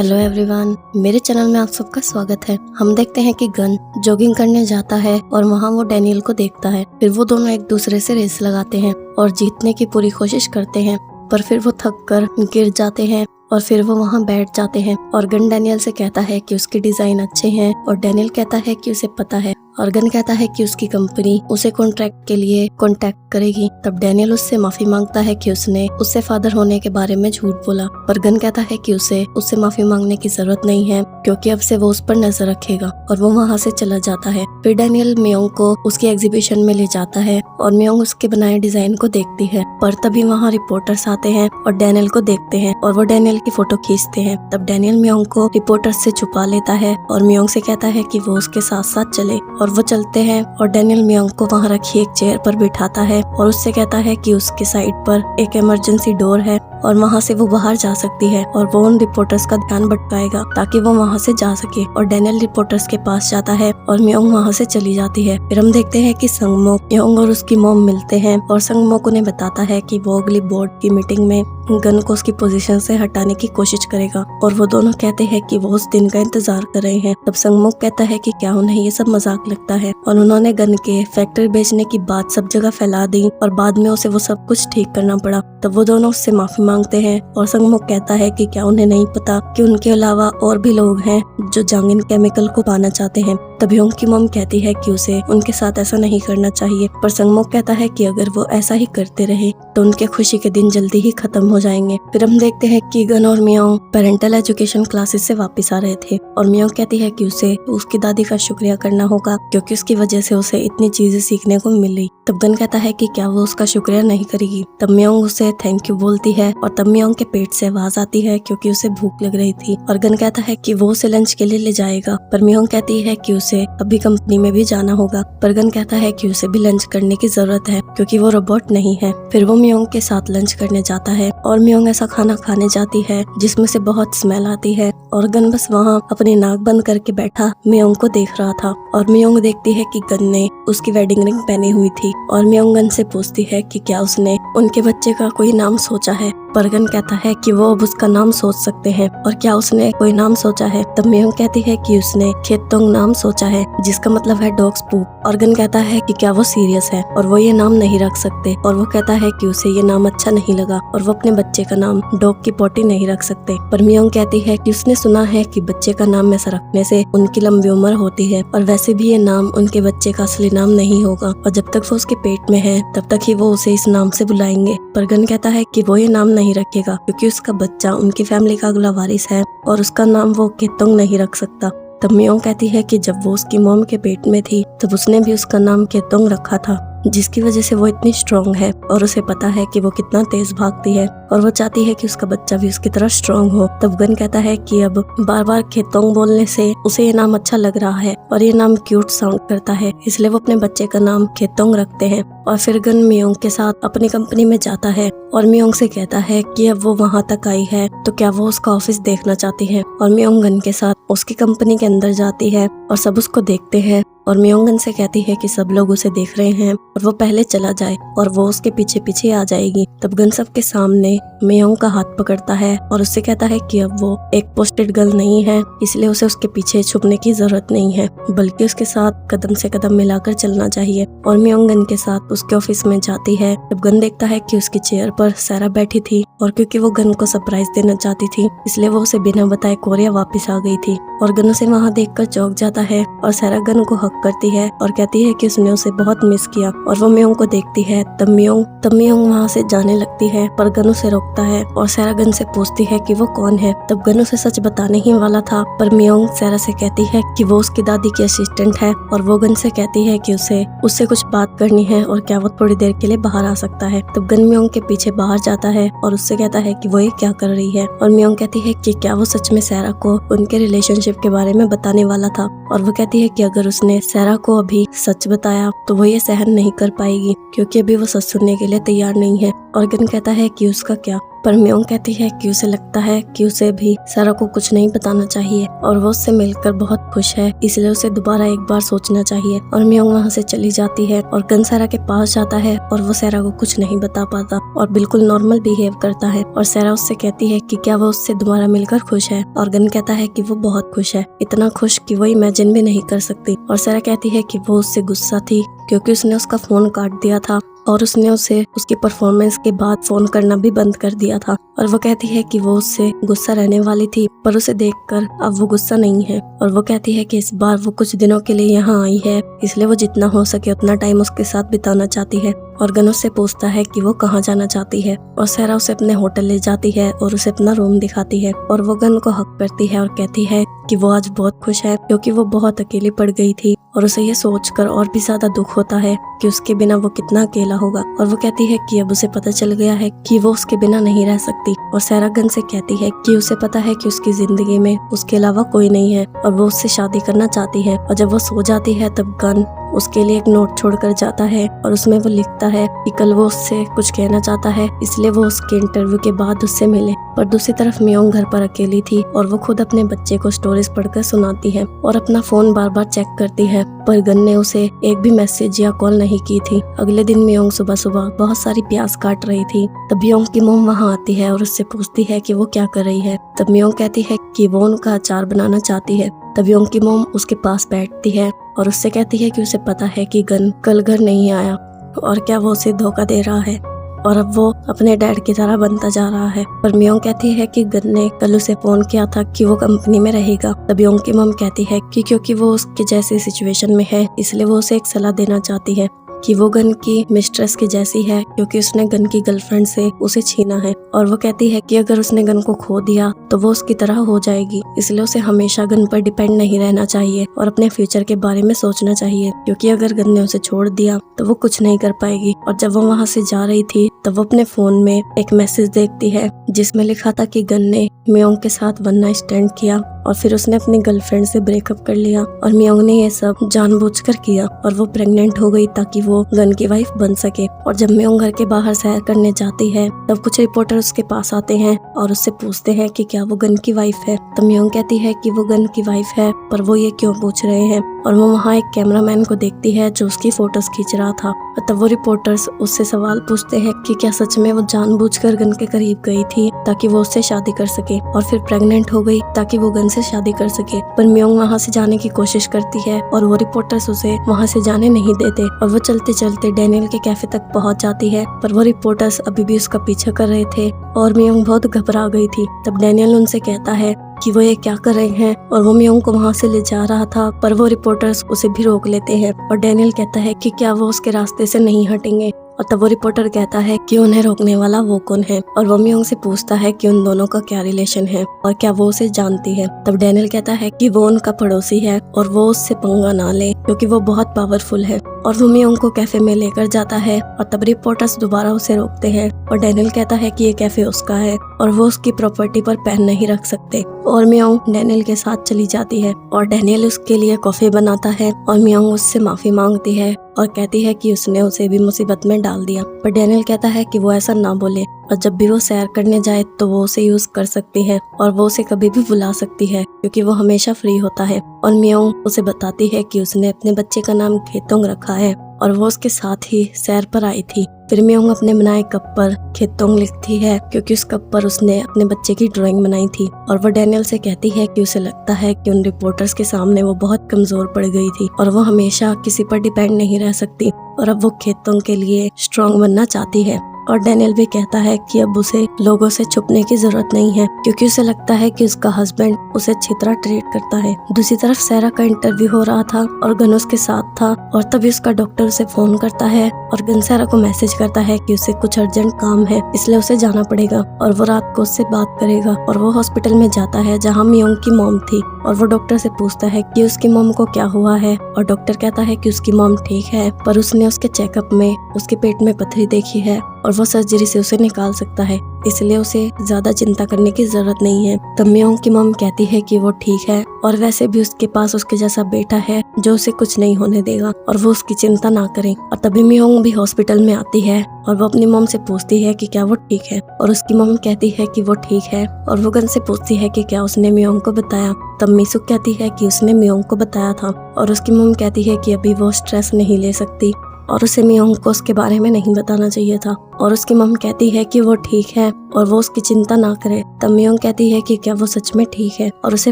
Hello everyone, मेरे channel में आप सबका स्वागत है। हम देखते हैं कि गन जॉगिंग करने जाता है और वहाँ वो डैनियल को देखता है। फिर वो दोनों एक दूसरे से रेस लगाते हैं और जीतने की पूरी कोशिश करते हैं, पर फिर वो थक कर गिर जाते हैं और फिर वो वहाँ बैठ जाते हैं। और गन डैनियल से कहता है कि उसके डिजाइन अच्छे हैं और डैनियल कहता है कि उसे पता है। और गन कहता है कि उसकी कंपनी उसे कॉन्ट्रैक्ट के लिए कांटेक्ट करेगी। तब डैनियल उससे माफी मांगता है कि उसने उससे फादर होने के बारे में झूठ बोला, पर गन कहता है कि उससे माफी मांगने की जरूरत नहीं है क्योंकि अब से वो उस पर नजर रखेगा। और वो वहाँ से चला जाता है। फिर डैनियल मियोंग को उसकी एग्जीबिशन में ले जाता है और मियोंग उसके बनाए डिजाइन को देखती है, पर तभी वहाँ रिपोर्टर्स आते हैं और डैनियल को देखते हैं और वो डैनियल की फोटो खींचते हैं। तब डैनियल मियोंग को रिपोर्टर्स से छुपा लेता है और मियोंग से कहता है कि वो उसके साथ साथ चले। और वो चलते हैं और डैनियल मियोंग को वहाँ रखी एक चेयर पर बिठाता है और उससे कहता है कि उसके साइड पर एक इमरजेंसी डोर है और वहाँ से वो बाहर जा सकती है और वो उन रिपोर्टर्स का ध्यान भटकाएगा ताकि वो वहाँ से जा सके। और डैनियल रिपोर्टर्स के पास जाता है और मियोंग वहाँ से चली जाती है। फिर हम देखते हैं कि संगमोक मियोंग और उसकी मॉम मिलते हैं और संगमोक उन्हें बताता है कि वो अगली बोर्ड की मीटिंग में गन को उसकी पोजीशन से हटाने की कोशिश करेगा। और वो दोनों कहते हैं कि वो उस दिन का इंतजार कर रहे हैं। तब संगमोक कहता है कि क्या उन्हें ये सब मजाक लगता है और उन्होंने गन के फैक्ट्री बेचने की बात सब जगह फैला दी और बाद में उसे वो सब कुछ ठीक करना पड़ा। तब वो दोनों उससे माफी मांगते हैं और संगमोक कहता है कि क्या उन्हें नहीं पता कि उनके अलावा और भी लोग हैं जो जांगिन केमिकल को पाना चाहते हैं। तभी उनकी मॉम कहती है कि उसे उनके साथ ऐसा नहीं करना चाहिए, पर संगमोक कहता है कि अगर वो ऐसा ही करते रहे तो उनके खुशी के दिन जल्दी ही खत्म हो जाएंगे। फिर हम देखते हैं कि गन और मियोंग पेरेंटल एजुकेशन क्लासेस से वापस आ रहे थे और मियोंग कहती है कि उसे उसकी दादी का शुक्रिया करना होगा क्योंकि उसकी वजह से उसे इतनी चीजें सीखने को मिली। तब गन कहता है कि क्या वो उसका शुक्रिया नहीं करेगी। तब मियोंग उसे थैंक यू बोलती है और तब मियोंग के पेट से आवाज आती है क्योंकि उसे भूख लग रही थी। और गन कहता है कि वो उसे लंच के लिए ले जाएगा, पर मियोंग कहती है कि उसे अभी कंपनी में भी जाना होगा। पर गन कहता है कि उसे भी लंच करने की जरूरत है क्योंकि वो रोबोट नहीं है। फिर वो मियोंग के साथ लंच करने जाता है और मियोंग ऐसा खाना खाने जाती है जिसमें से बहुत स्मेल आती है और गन बस वहाँ अपनी नाक बंद करके बैठा मियोंग को देख रहा था। और मियोंग देखती है कि गन ने उसकी वेडिंग रिंग पहनी हुई थी और मियोंग गन से पूछती है कि क्या उसने उनके बच्चे का कोई नाम सोचा है। पर गन कहता है कि वो अब उसका नाम सोच सकते हैं और क्या उसने कोई नाम सोचा है। तब मियोंग कहती है कि उसने खेतोंग नाम सोचा है जिसका मतलब है डॉग्स पूप। और गन कहता है कि क्या वो सीरियस है और वो ये नाम नहीं रख सकते और वो कहता है कि उसे ये नाम अच्छा नहीं लगा और वो अपने बच्चे का नाम डॉग की पोटी नहीं रख सकते। पर मियोंग कहती है कि उसने सुना है कि बच्चे का नाम ऐसा रखने से उनकी लंबी उम्र होती है और वैसे भी ये नाम उनके बच्चे का असली नाम नहीं होगा और जब तक वो उसके पेट में है तब तक ही वो उसे इस नाम से बुलाएंगे। पर गन कहता है कि वो ये नाम नहीं रखेगा क्योंकि उसका बच्चा उनकी फैमिली का अगला वारिस है और उसका नाम वो केतोंग नहीं रख सकता। तब मियोंग कहती है कि जब वो उसकी मॉम के पेट में थी तब उसने भी उसका नाम केतोंग रखा था, जिसकी वजह से वो इतनी स्ट्रॉन्ग है और उसे पता है कि वो कितना तेज भागती है और वो चाहती है कि उसका बच्चा भी उसकी तरह स्ट्रॉन्ग हो। तब गन कहता है कि अब बार बार खेतोंग बोलने से उसे ये नाम अच्छा लग रहा है और ये नाम क्यूट साउंड करता है, इसलिए वो अपने बच्चे का नाम खेतोंग रखते हैं। और फिर गन मियोंग के साथ अपनी कंपनी में जाता है और मियोंग से कहता है कि अब वो वहाँ तक आई है तो क्या वो उसका ऑफिस देखना चाहती है। और मियोंग गन के साथ उसकी कंपनी के अंदर जाती है और सब उसको देखते हैं और मियोंग गन से कहती है कि सब लोग उसे देख रहे हैं और वो पहले चला जाए और वो उसके पीछे पीछे आ जाएगी। तब गन सबके सामने मियोंग का हाथ पकड़ता है और उससे कहता है कि अब वो एक पोस्टेड गर्ल नहीं है, इसलिए उसे उसके पीछे छुपने की जरूरत नहीं है बल्कि उसके साथ कदम से कदम मिलाकर चलना चाहिए। और मियोंग गन के साथ उसके ऑफिस में जाती है। तब गन देखता है कि उसकी चेयर पर सारा बैठी थी और क्योंकि वो गन को सरप्राइज देना चाहती थी इसलिए वो उसे बिना बताए कोरिया वापस आ गई थी। और गन उसे वहाँ देखकर चौंक जाता है और सारा गन को हक करती है और कहती है कि उसने उसे बहुत मिस किया। और वो मियोंग को देखती है। तब मियोंग वहाँ से जाने लगती है पर गन उसे रोकता है और सारा गन से पूछती है कि वो कौन है। तब गन उसे सच बताने ही वाला था पर मियोंग सारा से कहती है कि वो उसकी दादी की असिस्टेंट है और वो गन से कहती है कि उससे कुछ बात करनी है और क्या वो थोड़ी देर के लिए बाहर आ सकता है। तब गन मियोंग के पीछे बाहर जाता है और उससे कहता है कि वो ये क्या कर रही है। और मियोंग कहती है कि क्या वो सच में सारा को उनके रिलेशनशिप के बारे में बताने वाला था। और वो कहती है कि अगर उसने सारा को अभी सच बताया तो वो ये सहन नहीं कर पाएगी क्योंकि अभी वो सच सुनने के लिए तैयार नहीं है। और गन कहता है कि उसका क्या। पर म्योंग कहती है कि उसे लगता है कि उसे भी सैरा को कुछ नहीं बताना चाहिए और वो उससे मिलकर बहुत खुश है, इसलिए उसे दोबारा एक बार सोचना चाहिए। और म्योंग वहाँ से चली जाती है और गन सैरा के पास जाता है और वो सैरा को कुछ नहीं बता पाता और बिल्कुल नॉर्मल बिहेव करता है। और सैरा उससे कहती है कि क्या वो उससे दोबारा मिलकर खुश है, और गन कहता है कि वो बहुत खुश है, इतना खुश कि वो इमेजिन भी नहीं कर सकती। और सैरा कहती है कि वो उससे गुस्सा थी क्योंकि उसने उसका फोन काट दिया था और उसने उसे उसकी परफॉर्मेंस के बाद फोन करना भी बंद कर दिया था। और वो कहती है कि वो उससे गुस्सा रहने वाली थी, पर उसे देखकर अब वो गुस्सा नहीं है। और वो कहती है कि इस बार वो कुछ दिनों के लिए यहाँ आई है, इसलिए वो जितना हो सके उतना टाइम उसके साथ बिताना चाहती है। और गन उससे पूछता है कि वो कहाँ जाना चाहती है और सैरा उसे अपने होटल ले जाती है और उसे अपना रूम दिखाती है। और वो गन को हक करती है और कहती है कि वो आज बहुत खुश है क्योंकि वो बहुत अकेली पड़ गई थी और उसे ये सोचकर और भी ज्यादा दुख होता है कि उसके बिना वो कितना अकेला होगा। और वो कहती है कि अब उसे पता चल गया है कि वो उसके बिना नहीं रह सकती। और सैरा गन से कहती है कि उसे पता है कि उसकी जिंदगी में उसके अलावा कोई नहीं है और वो उससे शादी करना चाहती है। और जब वो सो जाती है तब गन उसके लिए एक नोट छोड़कर जाता है और उसमें वो लिखता है कि कल वो उससे कुछ कहना चाहता है, इसलिए वो उसके इंटरव्यू के बाद उससे मिले। पर दूसरी तरफ म्योंग घर पर अकेली थी और वो खुद अपने बच्चे को स्टोरीज पढ़कर सुनाती है और अपना फोन बार बार चेक करती है, पर गन ने उसे एक भी मैसेज या कॉल नहीं की थी। अगले दिन म्योंग सुबह सुबह बहुत सारी प्याज काट रही थी, तब म्योंग की मॉम वहाँ आती है और उससे पूछती है कि वो क्या कर रही है। तब म्योंग कहती है कि वो उनका अचार बनाना चाहती है। तब म्योंग की मॉम उसके पास बैठती है और उससे कहती है कि उसे पता है कि गन कल घर नहीं आया और क्या वो उसे धोखा दे रहा है और अब वो अपने डैड की तरह बनता जा रहा है। पर म्योंग कहती है कि गन ने कल उसे फोन किया था कि वो कंपनी में रहेगा। तब म्योंग की मॉम कहती है कि क्योंकि वो उसके जैसी सिचुएशन में है इसलिए वो उसे एक सलाह देना चाहती है कि वो गन की मिस्ट्रेस की जैसी है क्योंकि उसने गन की गर्लफ्रेंड से उसे छीना है। और वो कहती है कि अगर उसने गन को खो दिया तो वो उसकी तरह हो जाएगी, इसलिए उसे हमेशा गन पर डिपेंड नहीं रहना चाहिए और अपने फ्यूचर के बारे में सोचना चाहिए, क्योंकि अगर गन ने उसे छोड़ दिया तो वो कुछ नहीं कर पाएगी। और जब वो वहाँ से जा रही थी तब वो अपने फोन में एक मैसेज देखती है जिसमें लिखा था कि गन ने म्योंग के साथ वन नाइट स्टैंड किया और फिर उसने अपनी गर्लफ्रेंड से ब्रेकअप कर लिया और म्योंग ने ये सब जानबूझकर किया और वो प्रेग्नेंट हो गई ताकि वो गन की वाइफ बन सके। और जब म्योंग घर के बाहर सैर करने जाती है तब कुछ रिपोर्टर उसके पास आते हैं और उससे पूछते हैं कि क्या वो गन की वाइफ है। तब म्योंग कहती है कि वो गन की वाइफ है, पर वो ये क्यों पूछ रहे हैं। और वो वहाँ एक कैमरामैन को देखती है जो उसकी फोटोज खींच रहा था। तब वो रिपोर्टर्स उससे सवाल पूछते हैं कि क्या सच में वो जानबूझकर गन के करीब गई थी ताकि वो उससे शादी कर सके और फिर प्रेग्नेंट हो गई ताकि वो गन से शादी कर सके। पर म्योंग वहाँ से जाने की कोशिश करती है और वो रिपोर्टर्स उसे वहाँ से जाने नहीं देते और वो चलते चलते डैनियल के कैफे तक पहुँच जाती है, पर वो रिपोर्टर्स अभी भी उसका पीछा कर रहे थे और म्योंग बहुत घबरा गई थी। तब डैनियल उनसे कहता है कि वो ये क्या कर रहे हैं और वो म्योंग को वहाँ से ले जा रहा था, पर वो रिपोर्टर्स उसे भी रोक लेते हैं और डैनियल कहता है कि क्या वो उसके रास्ते से नहीं हटेंगे। और तब वो रिपोर्टर कहता है कि उन्हें रोकने वाला वो कौन है और वो म्योंग से पूछता है कि उन दोनों का क्या रिलेशन है और क्या वो उसे जानती है। तब डैनियल कहता है कि वो उनका पड़ोसी है और वो उससे पंगा ना ले क्योंकि वो बहुत पावरफुल है। और वो म्योंग को कैफे में लेकर जाता है और तब रिपोर्टर्स दोबारा उसे रोकते हैं और डैनियल कहता है कि ये कैफे उसका है और वो उसकी प्रॉपर्टी पर पैर नहीं रख सकते। और म्योंग डैनियल के साथ चली जाती है और डैनियल उसके लिए कॉफी बनाता है और म्योंग उससे माफी मांगती है और कहती है कि उसने उसे भी मुसीबत में डाल दिया। पर डैनियल कहता है कि वो ऐसा ना बोले और जब भी वो सैर करने जाए तो वो उसे यूज कर सकती है और वो उसे कभी भी बुला सकती है क्योंकि वो हमेशा फ्री होता है। और म्योंग उसे बताती है कि उसने अपने बच्चे का नाम खेतोंग रखा है और वो उसके साथ ही सैर पर आई थी। फिर म्योंग अपने बनाए कप पर खेतोंग लिखती है क्योंकि उस कप पर उसने अपने बच्चे की ड्राइंग बनाई थी। और वो डैनियल से कहती है कि उसे लगता है कि उन रिपोर्टर्स के सामने वो बहुत कमजोर पड़ गई थी और वो हमेशा किसी पर डिपेंड नहीं रह सकती और अब वो खेतोंग के लिए स्ट्रांग बनना चाहती है। और डैनियल भी कहता है कि अब उसे लोगों से छुपने की जरूरत नहीं है क्योंकि उसे लगता है कि उसका हस्बैंड उसे अच्छी तरह ट्रीट करता है। दूसरी तरफ सैरा का इंटरव्यू हो रहा था और गन उसके साथ था और तभी उसका डॉक्टर उसे फोन करता है और गन सैरा को मैसेज करता है कि उसे कुछ अर्जेंट काम है इसलिए उसे जाना पड़ेगा और वो रात को उससे बात करेगा। और वो हॉस्पिटल में जाता है जहाँ म्योंग की मॉम थी और वो डॉक्टर से पूछता है कि उसकी मॉम को क्या हुआ है और डॉक्टर कहता है कि उसकी मॉम ठीक है, पर उसने उसके चेकअप में उसके पेट में पथरी देखी है और वो सर्जरी से उसे निकाल सकता है, इसलिए उसे ज्यादा चिंता करने की जरूरत नहीं है। तब मियोंग की मम कहती है कि वो ठीक है और वैसे भी उसके पास उसके जैसा बेटा है जो उसे कुछ नहीं होने देगा और वो उसकी चिंता ना करे। और तभी मियोंग भी हॉस्पिटल में आती है और वो अपनी मम से पूछती है कि क्या वो ठीक है, और उसकी मम कहती है कि वो ठीक है। और वो गन से पूछती है कि क्या उसने मियोंग को बताया। तब मिसुक कहती है कि उसने मियोंग को बताया था, और उसकी मम कहती है कि अभी वो स्ट्रेस नहीं ले सकती और उसे मियोंग को उसके बारे में नहीं बताना चाहिए था। और उसकी मम कहती है कि वो ठीक है और वो उसकी चिंता ना करे। तब मियोंग कहती है कि क्या वो सच में ठीक है, और उसे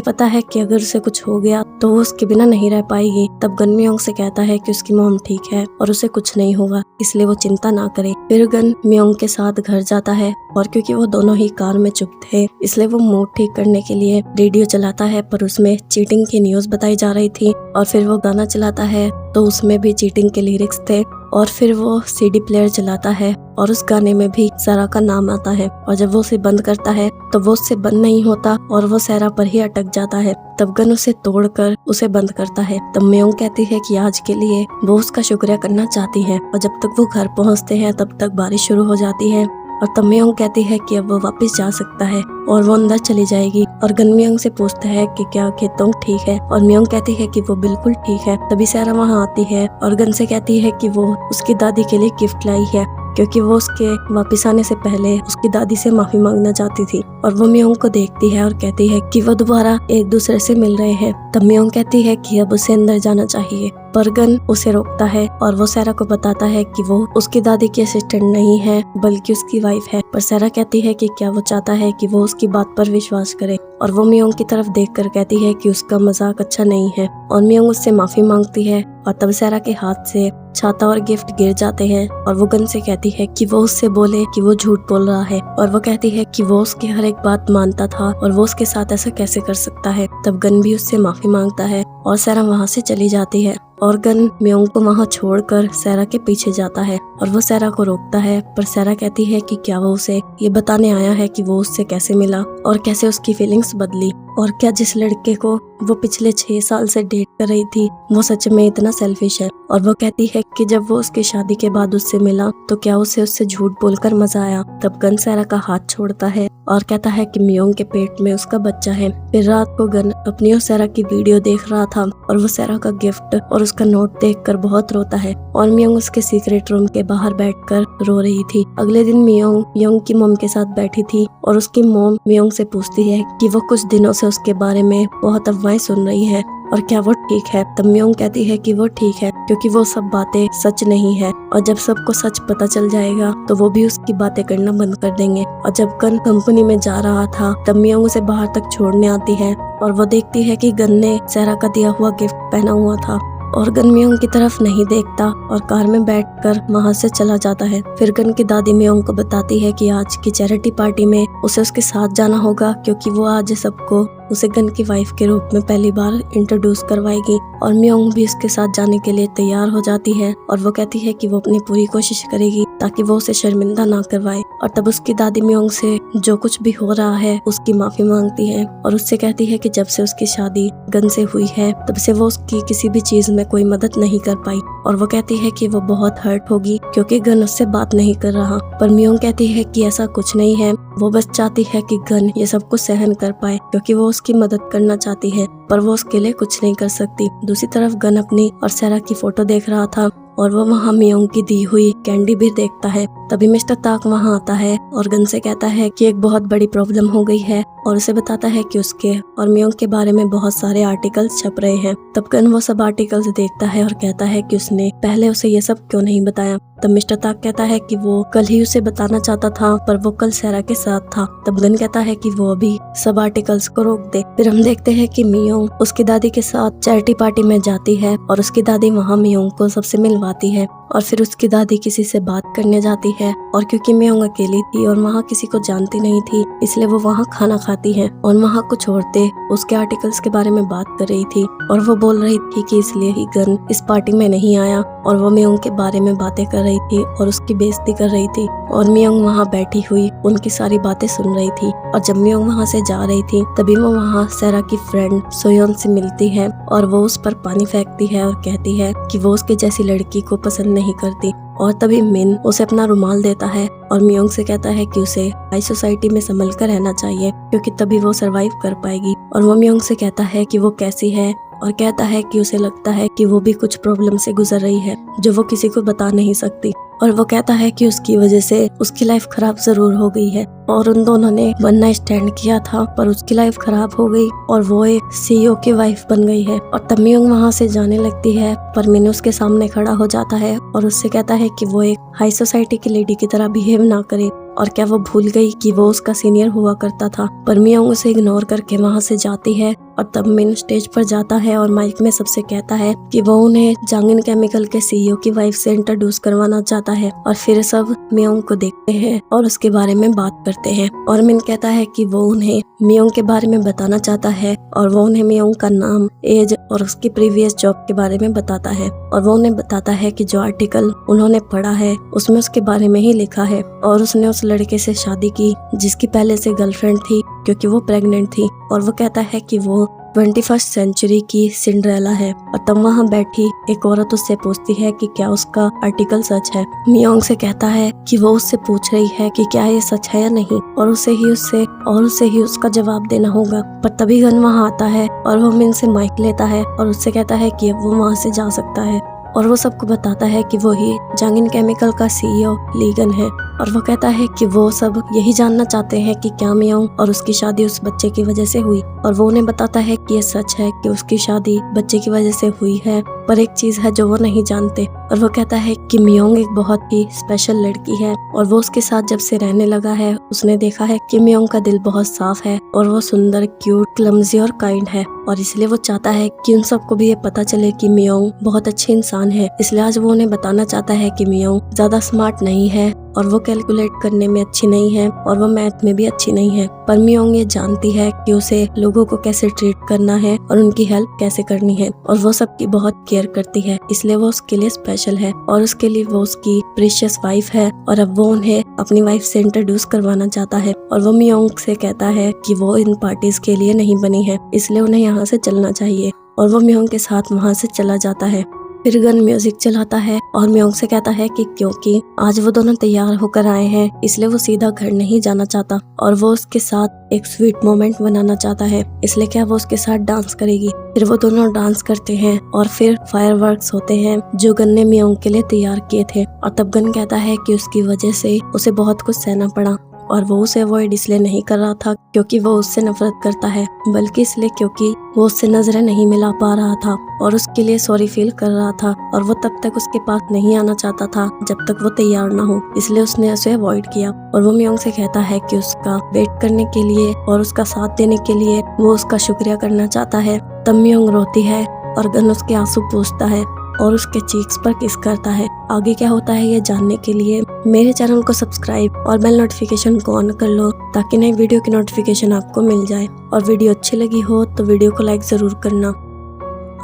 पता है कि अगर उसे कुछ हो गया तो वो उसके बिना नहीं रह पाएगी। तब गन मियोंग से कहता है कि उसकी मम ठीक है और उसे कुछ नहीं होगा, इसलिए वो चिंता ना करे। फिर गन मियोंग के साथ घर जाता है, और क्योंकि वो दोनों ही कार में चुप थे इसलिए वो मूड ठीक करने के लिए रेडियो चलाता है, पर उसमें चीटिंग की न्यूज बताई जा रही थी। और फिर वो गाना चलाता है तो उसमें भी चीटिंग के लिरिक्स थे। और फिर वो सीडी प्लेयर चलाता है और उस गाने में भी सारा का नाम आता है, और जब वो उसे बंद करता है तो वो उससे बंद नहीं होता और वो सारा पर ही अटक जाता है। तब गन उसे तोड़कर उसे बंद करता है। तब मियोंग कहती है कि आज के लिए वो उसका शुक्रिया करना चाहती है, और जब तक वो घर पहुंचते हैं तब तक बारिश शुरू हो जाती है। और तब मियोंग कहती है कि अब वो वापस जा सकता है, और वो अंदर चली जाएगी। और गन मियोंग से पूछता है कि क्या खेतोंग ठीक है, और मियोंग कहती है कि वो बिल्कुल ठीक है। तभी सारा वहाँ आती है और गन से कहती है कि वो उसकी दादी के लिए गिफ्ट लाई है, क्योंकि वो उसके वापस आने से पहले उसकी दादी से माफी मांगना चाहती थी। और वो मियोंग को देखती है और कहती है कि वो दोबारा एक दूसरे से मिल रहे हैं। तब मियोंग कहती है कि अब उसे अंदर जाना चाहिए, पर गन उसे रोकता है और वो सारा को बताता है कि वो उसकी दादी की असिस्टेंट नहीं है बल्कि उसकी वाइफ है। पर सारा कहती है कि क्या वो चाहता है कि वो उसकी बात पर विश्वास करे, और वो मियोंग की तरफ देखकर कहती है कि उसका मजाक अच्छा नहीं है। और मियोंग उससे माफी मांगती है, और तब सारा के हाथ से छाता और गिफ्ट गिर जाते हैं। और वो गन से कहती है कि वो उससे बोले कि वो झूठ बोल रहा है, और वो कहती है कि वो उसकी हर एक बात मानता था और वो उसके साथ ऐसा कैसे कर सकता है। तब गन भी उससे माफी मांगता है और सारा वहाँ से चली जाती है। और गन मियोंग को वहाँ छोड़कर सारा के पीछे जाता है, और वो सारा को रोकता है। पर सारा कहती है कि क्या वो उसे ये बताने आया है कि वो उससे कैसे मिला और कैसे उसकी फीलिंग्स बदली, और क्या जिस लड़के को वो पिछले 6 साल से डेट कर रही थी वो सच में इतना सेल्फिश है। और वो कहती है कि जब वो उसकी शादी के बाद उससे मिला तो क्या उसे उससे झूठ बोलकर मजा आया। तब गन सारा का हाथ छोड़ता है और कहता है कि मियोंग के पेट में उसका बच्चा है। फिर रात को गन अपनी और सारा की वीडियो देख रहा था, और वो सारा का गिफ्ट और उसका नोट देखकर बहुत रोता है, और मियोंग उसके सीक्रेट रूम के बाहर बैठकर रो रही थी। अगले दिन मियोंग की मॉम के साथ बैठी थी, और उसकी मॉम मियोंग से पूछती है कि वो कुछ दिनों से उसके बारे में बहुत अफवाहें सुन रही है और क्या वो ठीक है। तब मियोंग कहती है कि वो ठीक है, क्योंकि वो सब बातें सच नहीं है, और जब सबको सच पता चल जाएगा तो वो भी उसकी बातें करना बंद कर देंगे। और जब गन कंपनी में जा रहा था तब मियोंग उसे बाहर तक छोड़ने आती है, और वो देखती है कि गन ने सारा का दिया हुआ गिफ्ट पहना हुआ था, और गन मियोंग की तरफ नहीं देखता और कार में बैठकर वहाँ से चला जाता है। फिर गन की दादी मियोंग को बताती है कि आज की चैरिटी पार्टी में उसे उसके साथ जाना होगा, क्योंकि वो आज सबको उसे गन की वाइफ के रूप में पहली बार इंट्रोड्यूस करवाएगी। और मियोंग भी उसके साथ जाने के लिए तैयार हो जाती है, और वो कहती है कि वो अपनी पूरी कोशिश करेगी ताकि वो उसे शर्मिंदा ना करवाए। और तब उसकी दादी मियोंग से जो कुछ भी हो रहा है उसकी माफी मांगती है, और उससे कहती है कि जब से उसकी शादी गन से हुई है तब से वो उसकी किसी भी चीज में कोई मदद नहीं कर पाई। और वो कहती है कि वो बहुत हर्ट होगी क्योंकि गन उससे बात नहीं कर रहा। पर मियोंग कहती है कि ऐसा कुछ नहीं है, वो बस चाहती है कि गन ये सब कुछ सहन कर पाए, क्योंकि वो उसकी मदद करना चाहती है, पर वो उसके लिए कुछ नहीं कर सकती। दूसरी तरफ गन अपनी और सारा की फोटो देख रहा था, और वो वहाँ मियोंग की दी हुई कैंडी भी देखता है। तभी मिस्टर ताक वहाँ आता है और गन से कहता है कि एक बहुत बड़ी प्रॉब्लम हो गई है, और उसे बताता है कि उसके और मियोंग के बारे में बहुत सारे आर्टिकल्स छप रहे हैं। तब गन वो सब आर्टिकल्स देखता है और कहता है कि उसने पहले उसे ये सब क्यों नहीं बताया। तब मिस्टर ताक कहता है कि वो कल ही उसे बताना चाहता था, पर वो कल सारा के साथ था। तब गन कहता है कि वो अभी सब आर्टिकल्स को रोक दे। फिर हम देखते हैं कि मियोंग उसकी दादी के साथ चैरिटी पार्टी में जाती है, और उसकी दादी वहाँ मियोंग को सबसे मिलवाती है, और फिर उसकी दादी किसी से बात करने जाती है। और क्योंकि मियोंग अकेली थी और वहाँ किसी को जानती नहीं थी, इसलिए वो वहाँ खाना खाती है, और वहाँ कुछ औरतें उसके आर्टिकल्स के बारे में बात कर रही थी, और वो बोल रही थी कि इसलिए ही गन इस पार्टी में नहीं आया, और वो मियोंग के बारे में बातें कर रही थी और उसकी बेइज्जती कर रही थी। और मियोंग वहाँ बैठी हुई उनकी सारी बातें सुन रही थी। और जब मियोंग वहाँ से जा रही थी तभी वो वहाँ सारा की फ्रेंड सोयोन से मिलती है, और वो उस पर पानी फेंकती है और कहती है कि वो उसके जैसी लड़की को पसंद नहीं करती। और तभी मिन उसे अपना रुमाल देता है और मियोंग से कहता है कि उसे हाई सोसाइटी में संभल कर रहना चाहिए क्योंकि तभी वो सरवाइव कर पाएगी। और वो मियोंग से कहता है कि वो कैसी है और कहता है कि उसे लगता है कि वो भी कुछ प्रॉब्लम से गुजर रही है जो वो किसी को बता नहीं सकती। और वो कहता है कि उसकी वजह से उसकी लाइफ खराब जरूर हो गई है और उन दोनों ने वन नाइट स्टैंड किया था पर उसकी लाइफ खराब हो गई और वो एक CEO की वाइफ बन गई है। और तब मियोंग वहाँ से जाने लगती है पर मिन उसके सामने खड़ा हो जाता है और उससे कहता है कि वो एक हाई सोसाइटी की लेडी की तरह बिहेव ना करे और क्या वो भूल गई कि वो उसका सीनियर हुआ करता था। पर मियोंग उसे इग्नोर करके वहाँ से जाती है और तब मिन स्टेज पर जाता है और माइक में सबसे कहता है कि वो उन्हें जांगिन केमिकल के CEO की वाइफ से इंट्रोड्यूस करवाना चाहता है। और फिर सब मियोंग को देखते हैं और उसके बारे में बात करते हैं और मिन कहता है कि वो उन्हें मियोंग के बारे में बताना चाहता है और वो उन्हें मियोंग का नाम, एज और उसकी प्रीवियस जॉब के बारे में बताता है। और वो उन्हें बताता है कि जो आर्टिकल उन्होंने पढ़ा है उसमें उसके बारे में ही लिखा है और उसने उस लड़के से शादी की जिसकी पहले से गर्लफ्रेंड थी क्योंकि वो प्रेग्नेंट थी। और वो कहता है कि वो 21st सेंचुरी की सिंड्रेला है। और तब वहाँ बैठी एक औरत उससे पूछती है कि क्या उसका आर्टिकल सच है। मियोंग से कहता है कि वो उससे पूछ रही है कि क्या ये सच है या नहीं और उसे ही उसका जवाब देना होगा। पर तभी गन वहाँ आता है और वो मिन से माइक लेता है और उससे कहता है कि अब वो वहाँ से जा सकता है और वो सबको बताता है कि वो ही जांगिन केमिकल का CEO ली गन है। और वो कहता है कि वो सब यही जानना चाहते हैं कि क्या मियोंग और उसकी शादी उस बच्चे की वजह से हुई। और वो उन्हें बताता है कि ये सच है कि उसकी शादी बच्चे की वजह से हुई है पर एक चीज है जो वो नहीं जानते। और वो कहता है कि मियोंग एक बहुत ही स्पेशल लड़की है और वो उसके साथ जब से रहने लगा है उसने देखा है कि मियोंग का दिल बहुत साफ है और वो सुंदर, क्यूट, क्लमजी और काइंड है और इसलिए वो चाहता है कि उन सबको भी ये पता चले कि मियोंग बहुत अच्छी इंसान है। इसलिए आज वो उन्हें बताना चाहता है कि मियोंग ज्यादा स्मार्ट नहीं है और वो कैलकुलेट करने में अच्छी नहीं है और वो मैथ में भी अच्छी नहीं है। पर मियोंग ये जानती है कि उसे लोगों को कैसे ट्रीट करना है और उनकी हेल्प कैसे करनी है और वो सबकी बहुत केयर करती है इसलिए वो उसके लिए स्पेशल है और उसके लिए वो उसकी प्रीशियस वाइफ है। और अब वो उन्हें अपनी वाइफ से इंट्रोड्यूस करवाना चाहता है और वो मियोंग से कहता है कि वो इन पार्टीज के लिए नहीं बनी है इसलिए उन्हें यहाँ से चलना चाहिए। और वो मियोंग के साथ वहाँ से चला जाता है। फिर गन म्यूजिक चलाता है और मियोंग से कहता है कि क्योंकि आज वो दोनों तैयार होकर आए हैं इसलिए वो सीधा घर नहीं जाना चाहता और वो उसके साथ एक स्वीट मोमेंट बनाना चाहता है इसलिए क्या वो उसके साथ डांस करेगी। फिर वो दोनों डांस करते हैं और फिर फायरवर्क्स होते हैं जो गन ने मियोंग के लिए तैयार किए थे। और तब गन कहता है कि उसकी वजह से उसे बहुत कुछ सहना पड़ा और वो उसे अवॉइड इसलिए नहीं कर रहा था क्योंकि वो उससे नफरत करता है बल्कि इसलिए क्योंकि वो उससे नजरें नहीं मिला पा रहा था और उसके लिए सॉरी फील कर रहा था और वो तब तक उसके पास नहीं आना चाहता था जब तक वो तैयार ना हो इसलिए उसने उसे अवॉइड किया। और वो मियोंग से कहता है कि उसका वेट करने के लिए और उसका साथ देने के लिए वो उसका शुक्रिया करना चाहता है। तब मियोंग रोती है और गन उसके आंसू पोंछता है और उसके चीक्स पर किस करता है। आगे क्या होता है ये जानने के लिए मेरे चैनल को सब्सक्राइब और बेल नोटिफिकेशन को ऑन कर लो ताकि नई वीडियो की नोटिफिकेशन आपको मिल जाए। और वीडियो अच्छी लगी हो तो वीडियो को लाइक जरूर करना।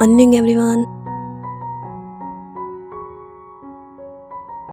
Earning everyone.